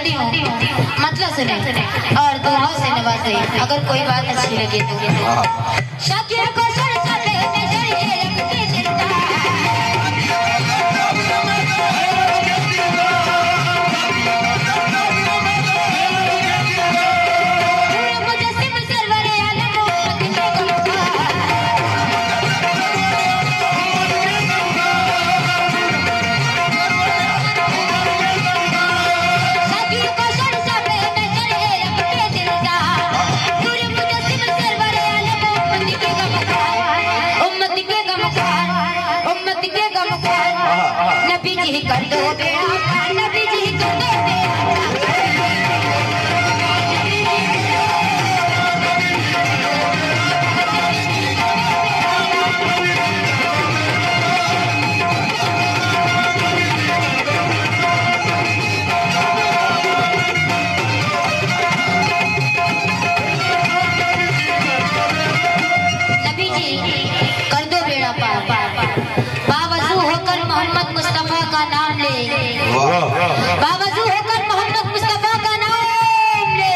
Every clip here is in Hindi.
चाहती हूँ, मतलब सुने और दुआओं से नवाजे। अगर कोई बात अच्छी लगे तो शाकिर को सरसते नजर ये रखते जिंदा, नबी जी कर दो बेड़ा पार, नबी जी कर दो नबी जी कर दो बेड़ा पार। बावजू होकर मोहम्मद मुस्तफा का नाम ले, बावजू होकर मोहम्मद मुस्तफा का नाम ले,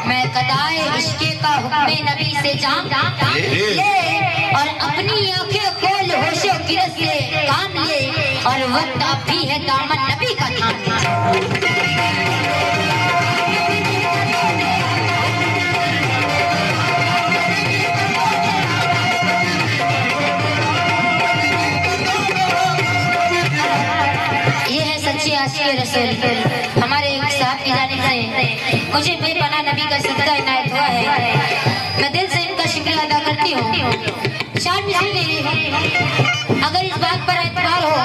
मैं कदाए इश्क़े का हुक्मे नबी से जान ले, और अपनी आंखें खोल होशो किरत से काम ले, और वक्त अब भी है दामन नबी का थाम ले। रसूल हमारे एक साहब की जानिब से मुझे बेपनाह नबी का सदका इनायत हुआ है। मैं दिल से इनका शुक्रिया अदा करती हूँ। 4 मिसाल ले रही हूँ, अगर इस बात पर एतबार हो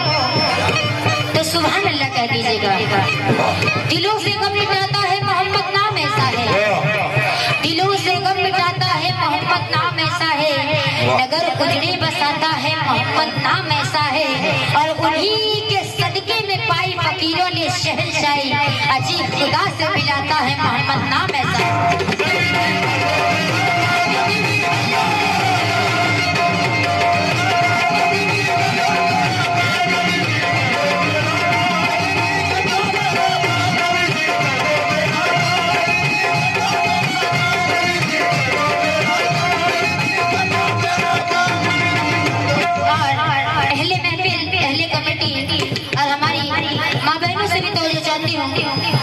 तो सुभान अल्लाह कह दीजिएगा। दिलों से गम मिटाता है मोहम्मद नाम ऐसा है, दिलों से गम मिटाता है मोहम्मद नाम ऐसा है, नगर उजड़े बसाता है मोहम्मद नाम ऐसा है, और उन्हीं के सदके में पाई फकीरों ने शहंशाही, अजीब खुदा से मिलाता है मोहम्मद नाम ऐसा है।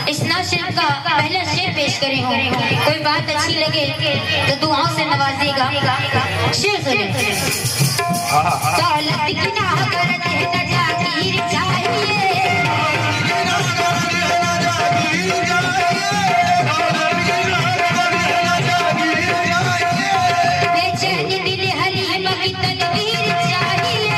इस नाशिर का पहला शेर पेश करी हूँ, कोई बात अच्छी लगे तो दुआओं से नवाजिएगा। शेर सुने। दौलत की ना गरज है न जागीर चाहिए, बेचैन दिल हलीमा की तदबीर चाहिए,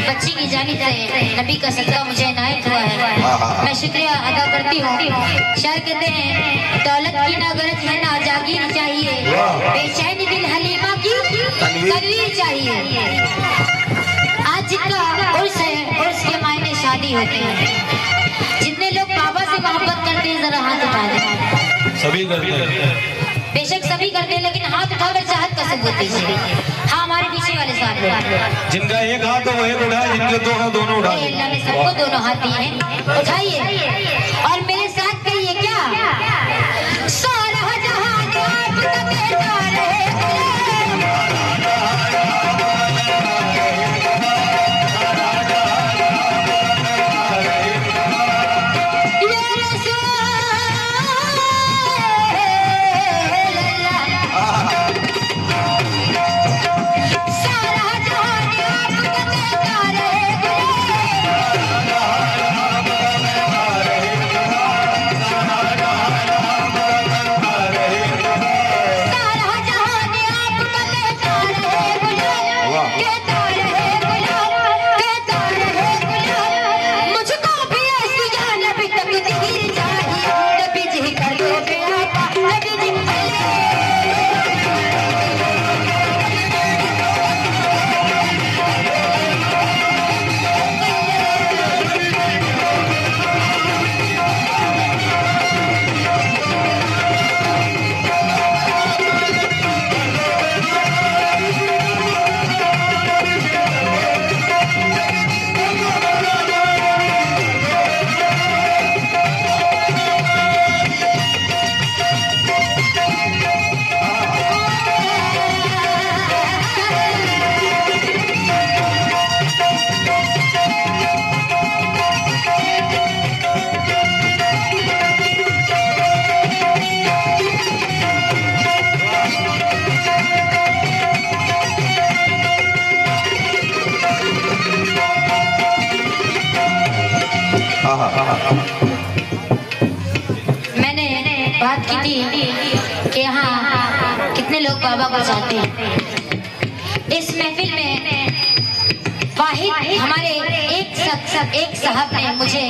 बच्ची की जानिब से नबी का सदका मुझे इनायत हुआ है, मैं शुक्रिया अदा करती हूँ। शायर कहते हैं दौलत की ना गरज है ना जागीर चाहिए, बेचैन दिल हलीमा की तदबीर चाहिए। आज का उर्स है, उर्स के मायने शादी होती है। जितने लोग बाबा से मोहब्बत करते हैं जरा हाथ उठा दें। सभी करते हैं, बेशक सभी करते हैं, लेकिन हाथ उठाकर चाहत का सबूत दीजिए। हाँ हमारे पीछे वाले साहब, जिनका एक हाथ है वो एक उठाए, जिनके दो हाथ दोनों उठा। अल्लाह ने सबको दोनों हाथ दिए हैं, उठाइए और मेरे साथ कहिए क्या, सारा जहान आपका बेटा रहे। बात की थी कि यहाँ कितने लोग बाबा को चाहते हैं। इस महफिल में वाहिद हमारे एक साहब ने मुझे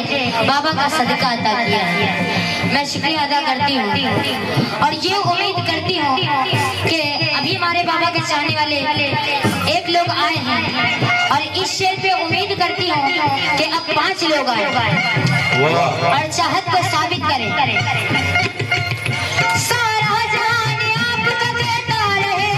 बाबा का सदका अता किया है। मैं शुक्रिया अदा करती हूँ और ये उम्मीद करती हूँ कि अभी हमारे बाबा के चाहने वाले एक लोग आए हैं और इस शेर पे उम्मीद करती हूँ कि अब 5 लोग आए और चाहत को साबित करें। सारा जहान आपका कहता रहे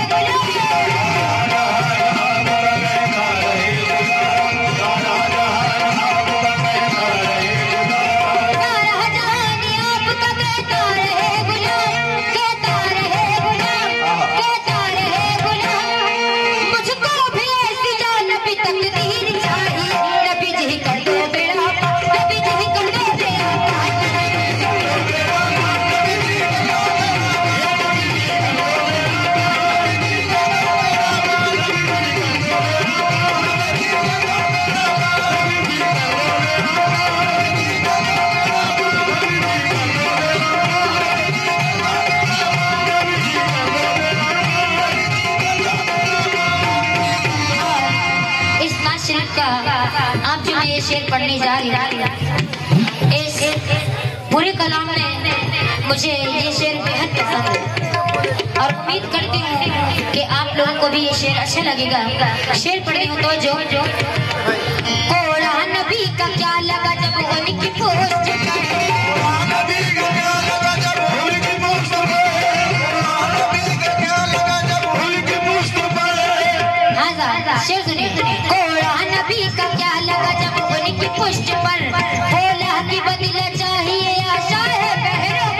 आप जो मैं ये शेर पढ़ने जा रही हूँ, इस पूरे कलाम में मुझे ये शेर बेहद पसंद है और उम्मीद करती हूँ कि आप लोगों को भी ये शेर अच्छा लगेगा। शेर पढ़नी हो तो जो कोड़ा नबी का क्या लगा जब उनकी पोस्ट शेर सुनिए। कोड़ा नबी का क्या लगा जब उनकी पुष्ट पर बोला कि बदला चाहिए आशा है बहरों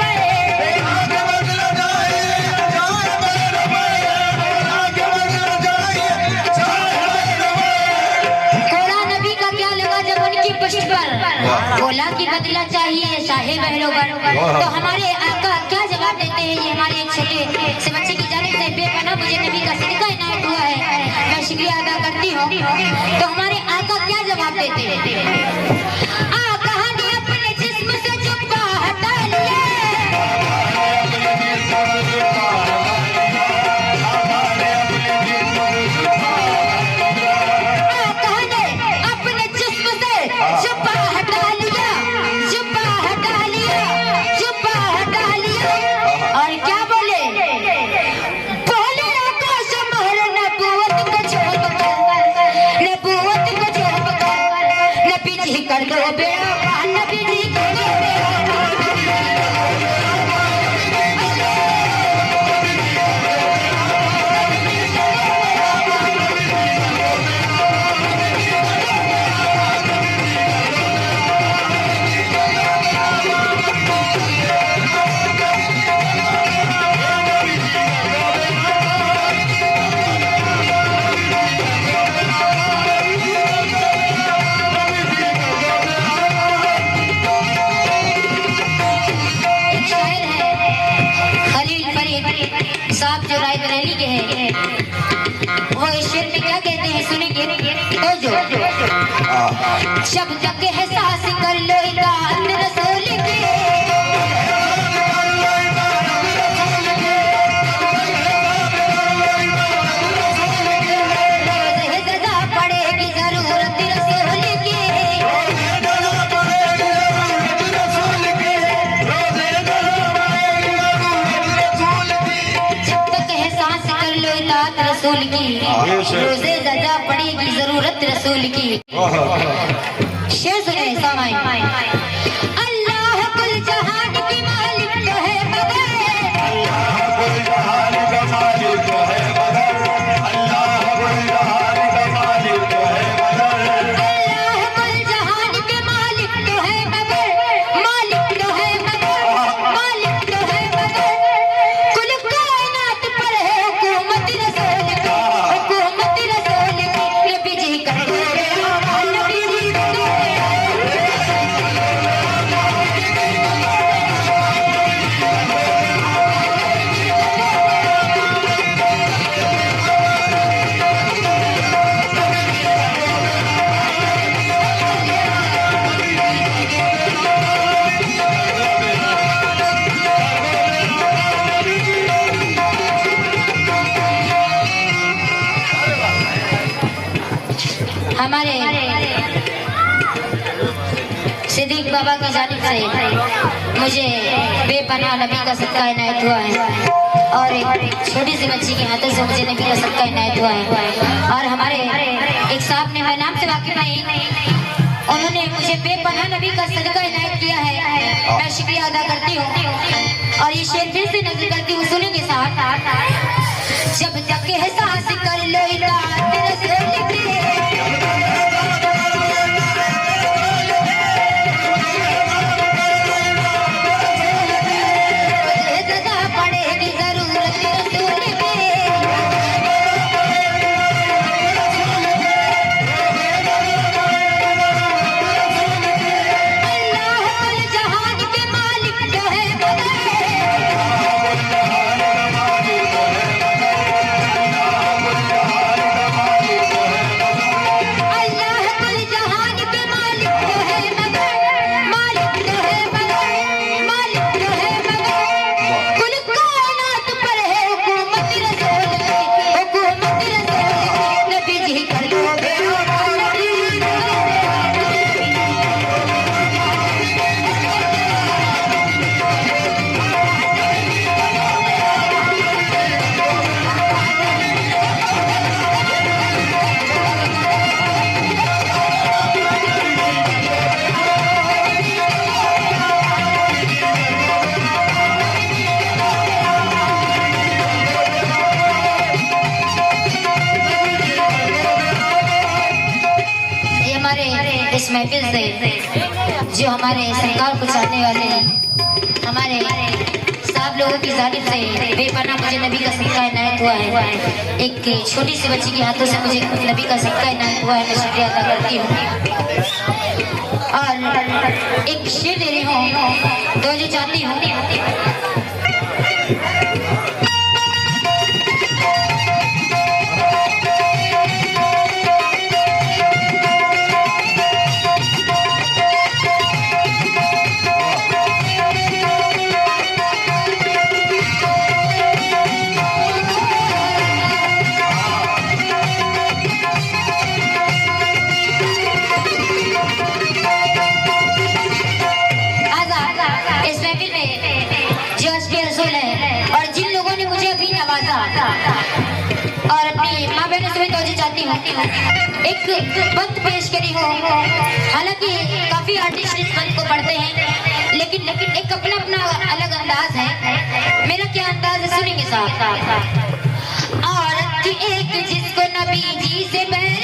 कोड़ा नबी का क्या लगा जब उनकी पुष्ट पर बोला कि बदला चाहिए शाहे बहरों पर। तो हमारे आका क्या जवाब देते हैं? ये हमारे एक छोटे से बच्चे की जानिब से बेपनाह मुझे नबी का सदका इनायत हुआ है, मैं शुक्रिया अदा करती हूँ। तो हमारे आका क्या जवाब देते हैं? आका ने अपने जिस्म से जुब्बा हटा लिया, आका ने अपने जिस्म से जुब्बा हटा लिया, जुब्बा हटा लिया, जुब्बा हटा लिया और क्या बोले? बोले आका से मोहर नबूवत को छोड़ नबूवत को छोड़ नबी जी कर दो बेड़ा, नबी जी कर दो साहब जो रायबरेली के हैं, वो इस शेर में क्या कहते हैं सुनेंगे तो जो शब्द के एहसास कर लो इताअत रसूल की, रोज़े सजा पड़ेगी जरूरत रसूल की, रसूल की रोज़े सजा पड़ेगी जरूरत रसूल की। शेर सुने सामाई। अल्लाह कुल जहान की मालिक तो है मगर, अल्लाह कुल जहान का मालिक तो है मगर, अल्लाह कुल जहान का मालिक तो है मगर, अल्लाह कुल जहान के मालिक तो है मगर, मालिक तो है मगर, मालिक तो है मगर, कुल कायनात पर है हुकूमत रसूल की, हुकूमत रसूल की। नबी जी कर दो बेड़ा, नबी जी कर दो बेड़ा, पीर बाबा की जानिब से मुझे बेपनाह नबी का सदका इनायत हुआ है और एक छोटी सी बच्ची के हाथों से मुझे नबी का सदका इनायत हुआ है। और हमारे एक साहब ने, मैं नाम से वाकिफ नहीं, उन्होंने मुझे बेपनाह नबी का सदका इनायत किया है। मैं शुक्रिया अदा करती हूँ और ये शेर फिर से नजर करती हूँ, सुनेंगे साहब। जब तक एहसास कर लो इताअत रसूल की, इस महफिल से जो हमारे सरकार को चाहने वाले हैं, हमारे साहब लोगों की जानिब से बेपनाह मुझे नबी का सदका इनायत हुआ है। एक छोटी सी बच्ची के हाथों से मुझे नबी का सदका इनायत हुआ है। मैं शुक्रिया अदा करती हूँ और एक शेर दे रही हूँ, तो जो चाहती हूँ। और अपनी माँ बहनों से भी तवज्जो चाहती हूँ, एक बंद पेश करी हो। हालांकि काफी आर्टिस्ट इस बंद को पढ़ते हैं, लेकिन एक अपना अपना अलग अंदाज है। मेरा क्या अंदाज है, सुनेंगे साहब। औरत एक जिसको नबी जी से बैर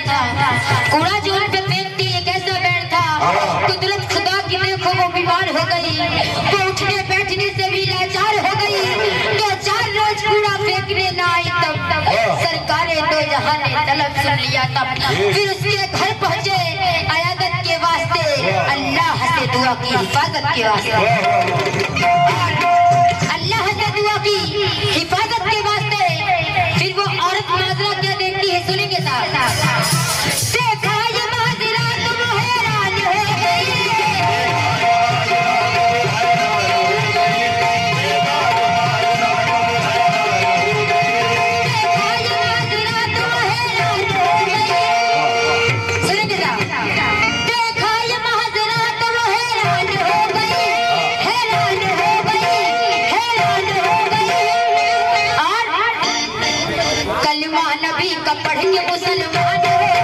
था, कूड़ा जो उन पे फेंकती है कैसा बैर था। कुदरत खुदा की देखो वो बीमार हो गई, वो उठने बैठने से भी लाचार हो गई। तो 4 रोज कूड़ा फेंकने ना आई तब सरकारे दो जहां ने तलब सुन लिया तब फिर उसके घर पहुंचे अयादत के वास्ते, अल्लाह से दुआ की हिफाजत के वास्ते, अल्लाह से दुआ की हिफाजत के वास्ते। फिर वो औरत माजरा क्या देखती है, सुनेंगे साहब। नबी का पढ़ेंगे मुसलमान।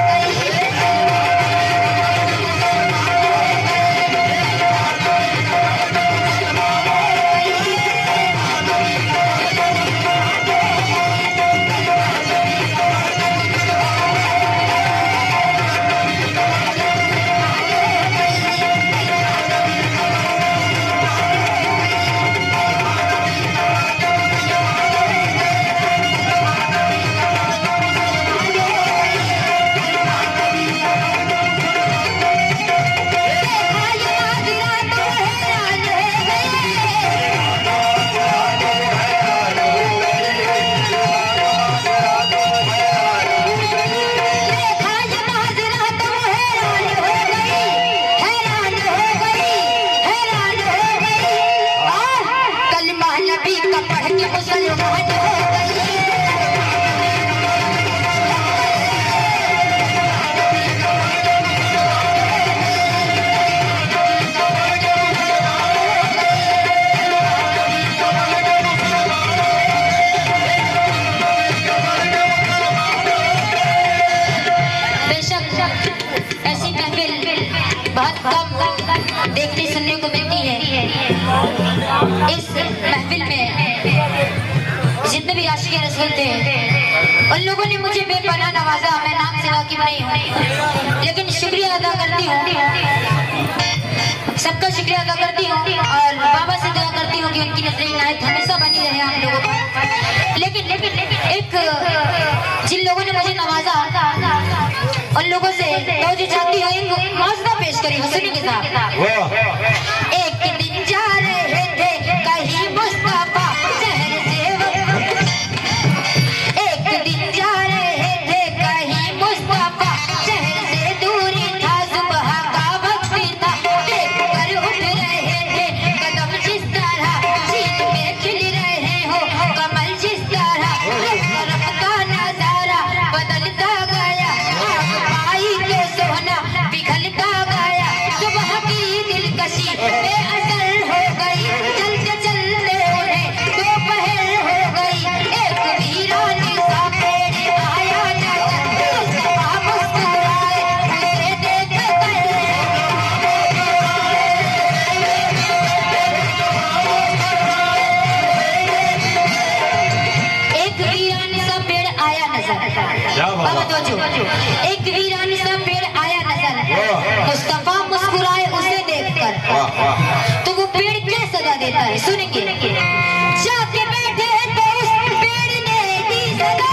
ऐसी महफिल बहुत कम देखने सुनने को मिलती है। इस महफिल में जितने भी आशिक़ रसूल थे उन लोगों ने मुझे बेपनाह नवाजा। मैं नाम से वाकिफ नहीं हूँ, लेकिन शुक्रिया अदा करती हूँ, सबका शुक्रिया अदा करती हूँ और बाबा से दुआ करती हूँ कि उनकी नजर इनायत हमेशा बनी रहे आप लोगों पर। लेकिन एक जिन लोगों ने मुझे नवाजा उन लोगों से जो चाहती हूँ एक मौजदा पेश करी हूँ, सुनिए साहब। एक दिन जा रहे थे कहीं मुस्तफा शहर से, एक दिन जा रहे थे कहीं मुस्तफा शहर से, दूरी था सुबह का वक्त था, देख कर उठ रहे थे कदम जिस तरह, चीज में खिल रहे हो कमल जिस तरह, रफ का नजारा बदलता गया, आग पाई तो सोना पिघलता गया, सुबह की दिलकशी बेअसर हो गई, चलते चलते उन्हें दोपहर हो गई, एक वीरान सा पेड़ आया नजर, मुस्तफा मुस्कुराए उसे देख कर, एक वीरान सा पेड़ आया नजर। बाबा दोजो, एक वीरान सा पेड़ आया नजर, मुस्तफा मुस्कुराए उसे देखकर, तो वो पेड़ क्या सदा देता है सुनेंगे। जाके बैठे तो उस पेड़ ने दी सदा,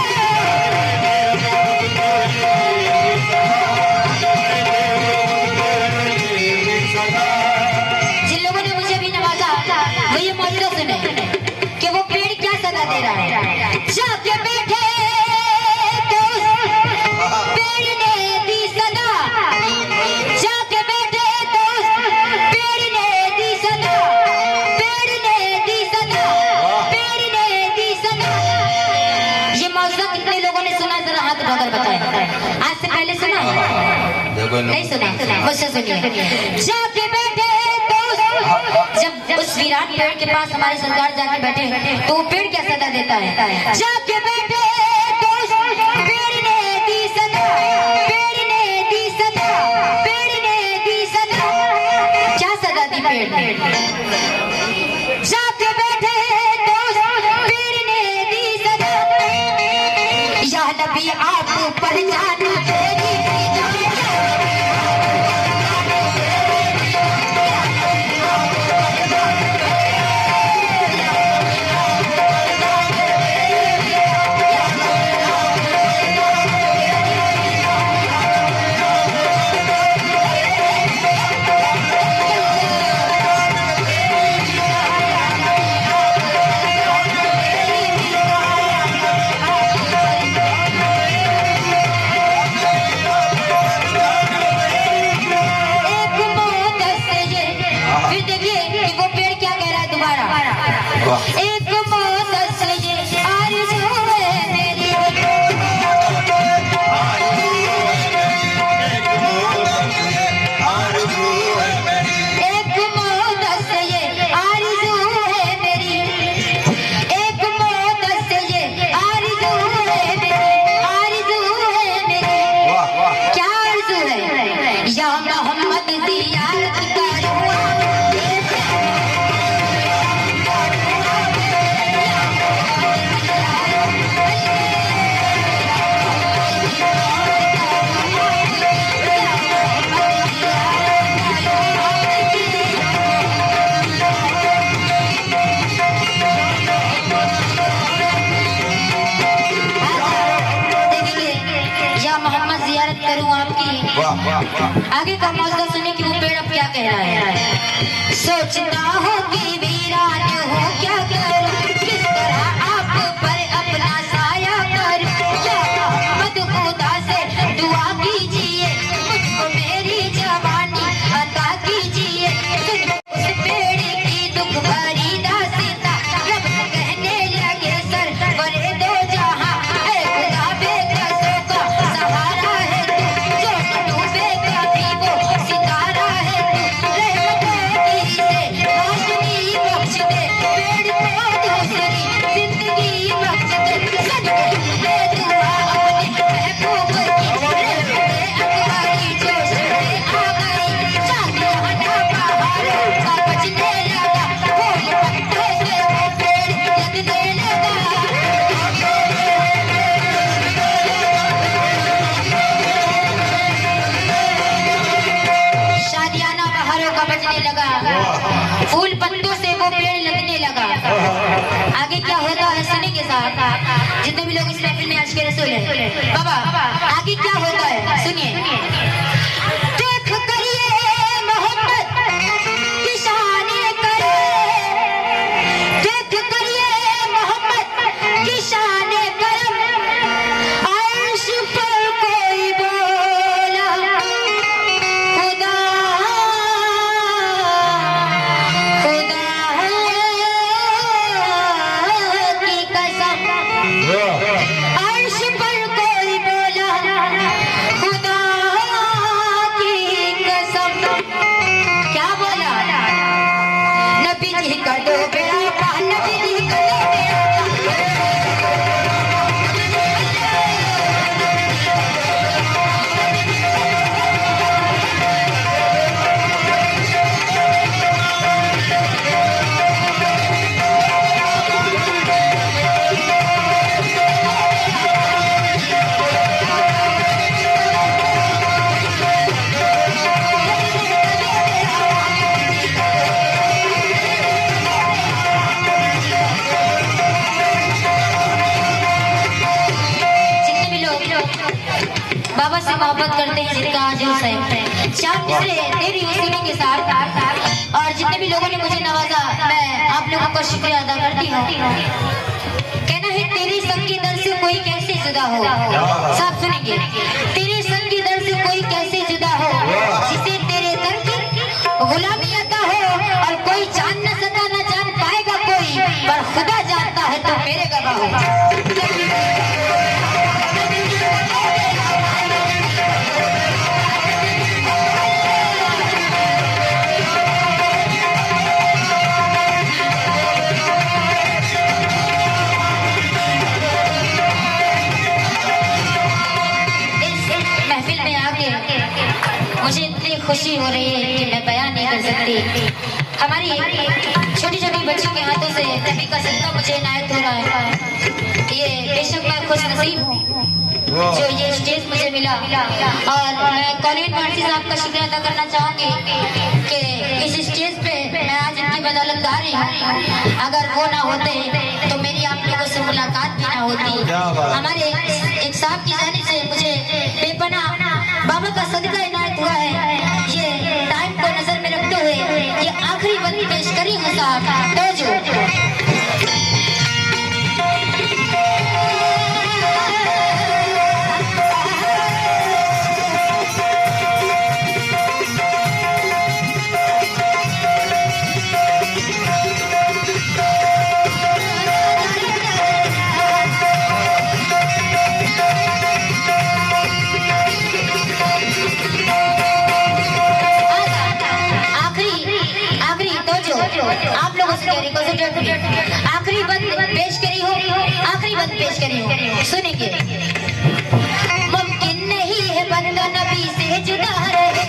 जिन लोगों ने मुझे भी नवाजा वो ये मौजूदा सुने कि वो पेड़ क्या सदा दे रहा है। जाके बैठे तो उस पेड़ ने दी सदा, जाके बैठे तो उस पेड़ ने दी सदा, पेड़ ने दी सदा, पेड़ ने दी सदा। ये मौजूदा कितने लोगों ने सुना, जरा हाथ उठाकर बताएं। आज से पहले सुना है? नहीं सुना? मुझसे सुनिए। जाके बैठे तो जब उस वीरान पेड़ के पास हमारे सरकार जाके बैठे तो वो पेड़ क्या सदा देता है। जाके बैठे तो उस पेड़ ने दी सदा, पेड़ ने दी सदा, पेड़ ने दी सदा। क्या सदा दी पेड़ ने? जाके बैठे तो उस पेड़ ने दी सदा, या नबी आप पर जाना तेरी एक मौत से ये आरज़ू है मेरी, एक मौत से ये आरज़ू है मेरी, एक मौत से ये आरज़ू है मेरी, आरज़ू है मेरी। क्या आरज़ू है? या मोहम्मद ज़ियारत करूँ, मोहम्मद जियारत करूं आपकी। आगे का मौजूदा सुनिए कि वो पेड़ अब क्या कह रहा है। सोचता हूँ कि वीरान हो क्या करूं, किस तरह आप पर अपना साया करूं, या मोहम्मद खुदा से दुआ कीजिए मुझको मेरी जवानी अता कीजिए, उस पेड़ की दुख भरी दास्तां रब कहने लगे सर बरे दो जहां, ऐ खुदा बेकसों का सहारा है तू, जो न डूबे कभी वो सितारा है तू, रहमत तेरी से रोशनी बख्श दे पेड़ को बरसने लगा, फूल पत्तों से वो पेड़ लगने लगा। आगे क्या होता है सुनेंगे साहब, जितने भी लोग इस महफिल में आशिक़ रसूल हैं। बाबा आगे क्या होता है सुनिए। देख करिए मोहब्बत की शाने करे, देख करिए मोहब्बत की शाने करम, अर्श पर कोई बोला खुदा खुदा की कसम, अर्श पर कोई बोला खुदा की कसम। क्या बोला? नबी जी का दो बेड़ा पार, नबी जी का दो बेड़ा बाबा से मोहब्बत करते हैं जिनका आजूस है। शाम मिसरे तेरी हुस्न के साथ और जितने भी लोगों ने मुझे नवाजा, मैं आप लोगों का शुक्रिया अदा करती हूँ। कहना है तेरे संग के दर से कोई कैसे जुदा हो, सब सुनेंगे। तेरे संग के दर से कोई कैसे जुदा हो, जिसे तेरे दर की गुलामी अता हो, और कोई जान न सका न जान पाएगा कोई, पर खुदा जानता है तो मेरे गवाह हो। मुझे इतनी खुशी हो रही है कि मैं बयान नहीं कर सकती। हमारी छोटी छोटी बच्चियों के हाथों से नबी का सदका मुझे इनायत हो रहा है। ये बेशक मैं खुश नसीब हूँ जो ये स्टेज मुझे मिला, और मैं कॉलेज वासी साहब का शुक्रिया अदा करना चाहूँगी कि इस स्टेज पे मैं आज इनकी बदौलत गा रही हूँ। अगर वो ना होते तो मेरी आप लोगों से मुलाकात भी ना होती। हमारे एक साहब की जानिब से मुझे बेपनाह बाबा का सदका इनायत हुआ है। ये टाइम को नजर में रखते हुए ये आखिरी बंदी पेश करी हूँ साहब, तो जो आप लोगों से आखिरी बंद पेश करी हो, आखिरी बंद पेश करी हो, सुनेंगे।